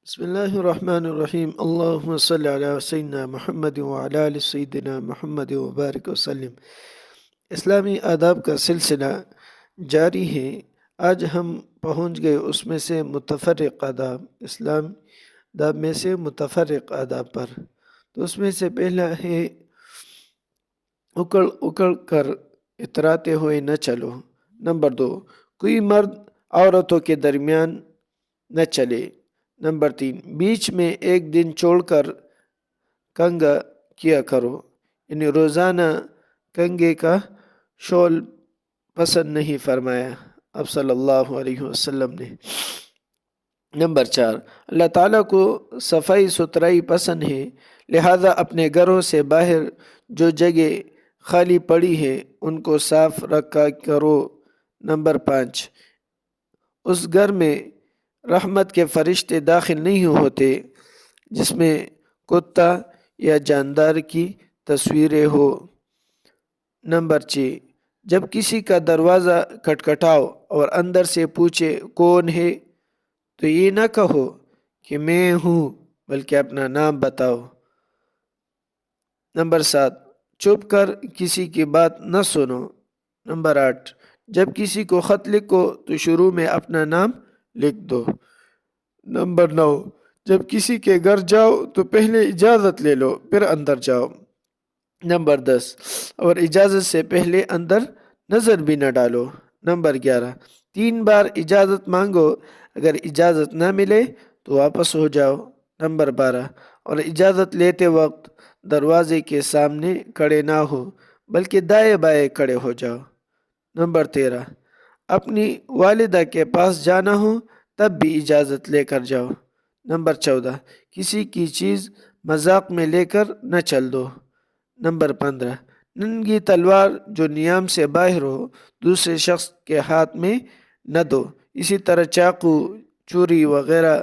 بسم اللہ الرحمن الرحیم اللہم صلی علی سیدنا محمد وعلی آل سیدنا محمد وبارک وسلم۔ اسلامی آداب کا سلسلہ جاری ہے۔ آج ہم پہنچ گئے اس میں سے متفرق آداب، اسلام آداب میں سے متفرق آداب پر۔ تو اس میں سے پہلا ہے اکڑ اکڑ کر اتراتے ہوئے نہ چلو۔ نمبر 2، کوئی مرد عورتوں کے درمیان نہ چلے۔ نمبر 3، بیچ میں ایک دن چھوڑ کر کنگا کیا کرو، یعنی روزانہ کنگے کا شغل پسند نہیں فرمایا اب صلی اللہ علیہ وسلم نے۔ نمبر 4، اللہ تعالیٰ کو صفائی ستھرائی پسند ہے، لہذا اپنے گھروں سے باہر جو جگہ خالی پڑی ہے ان کو صاف رکھا کرو۔ نمبر 5، اس گھر میں رحمت کے فرشتے داخل نہیں ہوتے جس میں کتا یا جاندار کی تصویریں ہو۔ نمبر 6، جب کسی کا دروازہ کھٹکھٹاؤ اور اندر سے پوچھے کون ہے تو یہ نہ کہو کہ میں ہوں، بلکہ اپنا نام بتاؤ۔ نمبر 7، چھپ کر کسی کی بات نہ سنو۔ نمبر 8، جب کسی کو خط لکھو تو شروع میں اپنا نام لکھ دو۔ نمبر 9، جب کسی کے گھر جاؤ تو پہلے اجازت لے لو پھر اندر جاؤ۔ نمبر 10، اور اجازت سے پہلے اندر نظر بھی نہ ڈالو۔ نمبر 11، 3 بار اجازت مانگو، اگر اجازت نہ ملے تو واپس ہو جاؤ۔ نمبر 12، اور اجازت لیتے وقت دروازے کے سامنے کھڑے نہ ہو بلکہ دائیں بائیں کھڑے ہو جاؤ۔ نمبر 13، اپنی والدہ کے پاس جانا ہو تب بھی اجازت لے کر جاؤ۔ نمبر 14، کسی کی چیز مذاق میں لے کر نہ چل دو۔ نمبر 15، ننگی تلوار جو نیام سے باہر ہو دوسرے شخص کے ہاتھ میں نہ دو۔ اسی طرح چاقو، چھری وغیرہ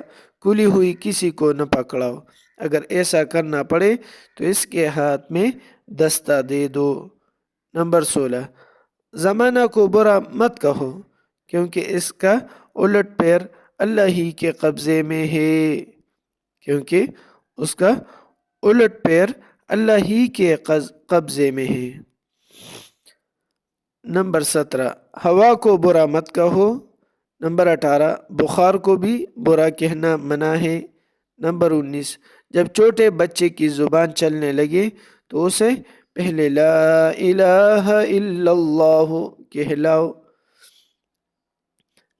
کھلی ہوئی کسی کو نہ پکڑاؤ، اگر ایسا کرنا پڑے تو اس کے ہاتھ میں دستہ دے دو۔ نمبر 16، زمانہ کو برا مت کہو کیونکہ اس کا الٹ پیر اللہ ہی کے قبضے میں ہے، کیونکہ اس کا الٹ پیر اللہ ہی کے قبضے میں ہے۔ نمبر 17، ہوا کو برا مت کہو۔ نمبر 18، بخار کو بھی برا کہنا منع ہے۔ نمبر 19، جب چھوٹے بچے کی زبان چلنے لگے تو اسے پہلے لا الہ الا اللہ کہلاؤ۔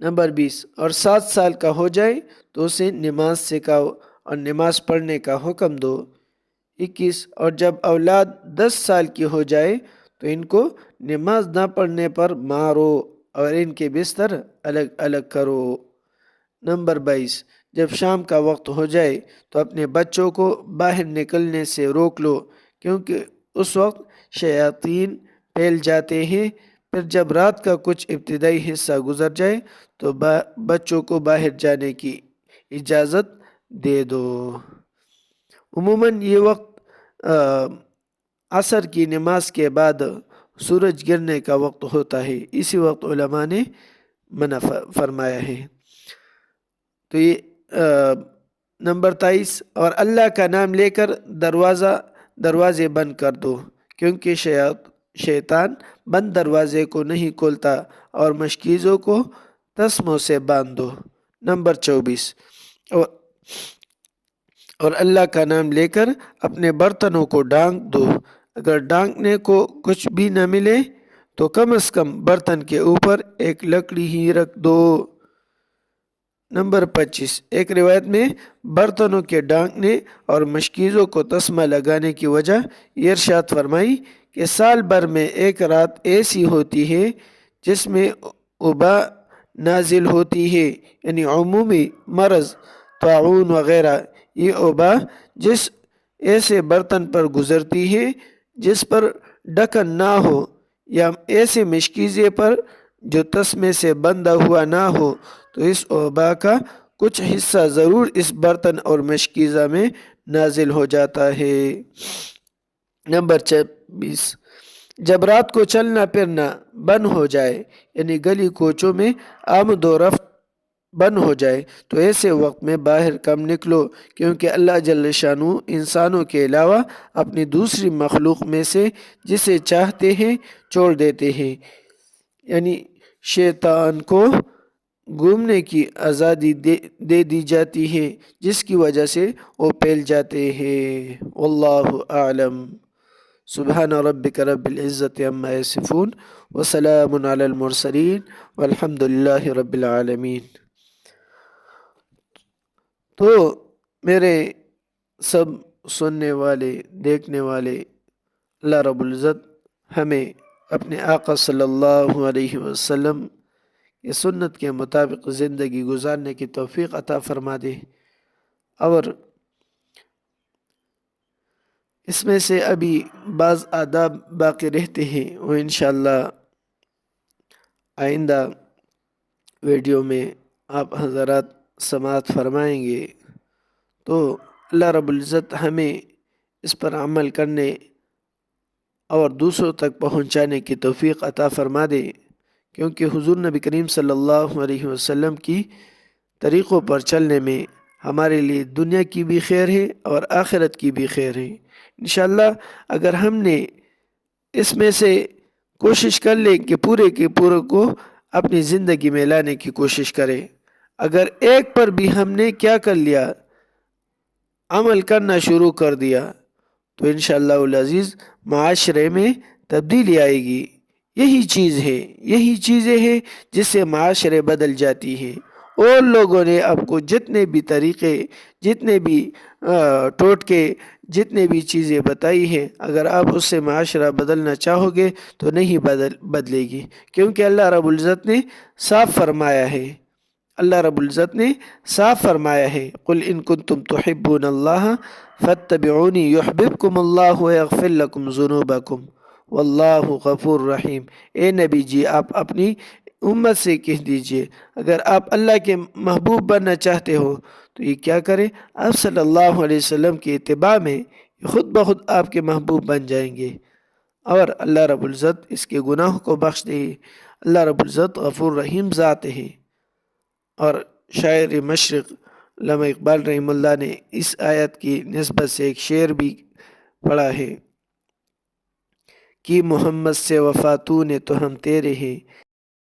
نمبر 20، اور 7 سال کا ہو جائے تو اسے نماز سکھاؤ اور نماز پڑھنے کا حکم دو۔ 21، اور جب اولاد 10 سال کی ہو جائے تو ان کو نماز نہ پڑھنے پر مارو اور ان کے بستر الگ الگ کرو۔ نمبر 22، جب شام کا وقت ہو جائے تو اپنے بچوں کو باہر نکلنے سے روک لو کیونکہ اس وقت شیاطین پھیل جاتے ہیں۔ پھر جب رات کا کچھ ابتدائی حصہ گزر جائے تو بچوں کو باہر جانے کی اجازت دے دو۔ عموماً یہ وقت عصر کی نماز کے بعد سورج گرنے کا وقت ہوتا ہے، اسی وقت علماء نے منع فرمایا ہے۔ تو یہ نمبر 23، اور اللہ کا نام لے کر دروازے بند کر دو کیونکہ شیطان بند دروازے کو نہیں کھولتا، اور مشکیزوں کو تسموں سے باندھ دو۔ نمبر 24، اور اللہ کا نام لے کر اپنے برتنوں کو ڈھانک دو، اگر ڈھانکنے کو کچھ بھی نہ ملے تو کم از کم برتن کے اوپر ایک لکڑی ہی رکھ دو۔ نمبر 25، ایک روایت میں برتنوں کے ڈھانکنے اور مشکیزوں کو تسمہ لگانے کی وجہ یہ ارشاد فرمائی کہ سال بھر میں ایک رات ایسی ہوتی ہے جس میں وبا نازل ہوتی ہے، یعنی عمومی مرض، طاعون وغیرہ۔ یہ وبا جس ایسے برتن پر گزرتی ہے جس پر ڈھکن نہ ہو یا ایسے مشکیزے پر جو تسمے سے بندھا ہوا نہ ہو تو اس وبا کا کچھ حصہ ضرور اس برتن اور مشکیزہ میں نازل ہو جاتا ہے۔ نمبر 26، جب رات کو چلنا پھرنا بند ہو جائے، یعنی گلی کوچوں میں آمد و رفت بند ہو جائے تو ایسے وقت میں باہر کم نکلو، کیونکہ اللہ جل شانہ انسانوں کے علاوہ اپنی دوسری مخلوق میں سے جسے چاہتے ہیں چھوڑ دیتے ہیں، یعنی شیطان کو گھومنے کی آزادی دے دی جاتی ہے، جس کی وجہ سے وہ پھیل جاتے ہیں۔ واللہ اعلم۔ سبحان ربک رب العزت عما یصفون وسلام علی المرسلین والحمد للہ رب العالمین۔ تو میرے سب سننے والے دیکھنے والے، اللہ رب العزت ہمیں اپنے آقا صلی اللہ علیہ وسلم کی سنت کے مطابق زندگی گزارنے کی توفیق عطا فرما دے، اور اس میں سے ابھی بعض آداب باقی رہتے ہیں، وہ انشاءاللہ آئندہ ویڈیو میں آپ حضرات سماعت فرمائیں گے۔ تو اللہ رب العزت ہمیں اس پر عمل کرنے اور دوسروں تک پہنچانے کی توفیق عطا فرما دے، کیونکہ حضور نبی کریم صلی اللہ علیہ وسلم کی طریقوں پر چلنے میں ہمارے لیے دنیا کی بھی خیر ہے اور آخرت کی بھی خیر ہے۔ انشاءاللہ اگر ہم نے اس میں سے کوشش کر لیں کہ پورے کے پورے کو اپنی زندگی میں لانے کی کوشش کریں، اگر ایک پر بھی ہم نے کیا کر لیا، عمل کرنا شروع کر دیا، تو انشاءاللہ العزیز معاشرے میں تبدیلی آئے گی۔ یہی چیز ہے، یہی چیزیں ہیں جس سے معاشرے بدل جاتی ہیں۔ اور لوگوں نے آپ کو جتنے بھی طریقے، جتنے بھی ٹوٹکے، جتنے بھی چیزیں بتائی ہیں، اگر آپ اس سے معاشرہ بدلنا چاہو گے تو نہیں بدلے گی، کیونکہ اللہ رب العزت نے صاف فرمایا ہے، اللہ رب العزت نے صاف فرمایا ہے، قل ان کنتم تحبون اللہ فاتبعونی یحببکم اللہ ویغفر لکم ذنوبکم واللہ غفور رحیم۔ اے نبی جی، آپ اپنی امت سے کہہ دیجئے، اگر آپ اللہ کے محبوب بننا چاہتے ہو تو یہ کیا کریں، آپ صلی اللہ علیہ وسلم کی اتباع میں خود بخود آپ کے محبوب بن جائیں گے، اور اللہ رب العزت اس کے گناہوں کو بخش دے۔ اللہ رب العزت غفور رحیم ذات ہے۔ اور شاعر مشرق علامہ اقبال رحمہ اللہ نے اس آیت کی نسبت سے ایک شعر بھی پڑھا ہے کہ محمد سے وفا تو نے تو ہم تیرے ہیں،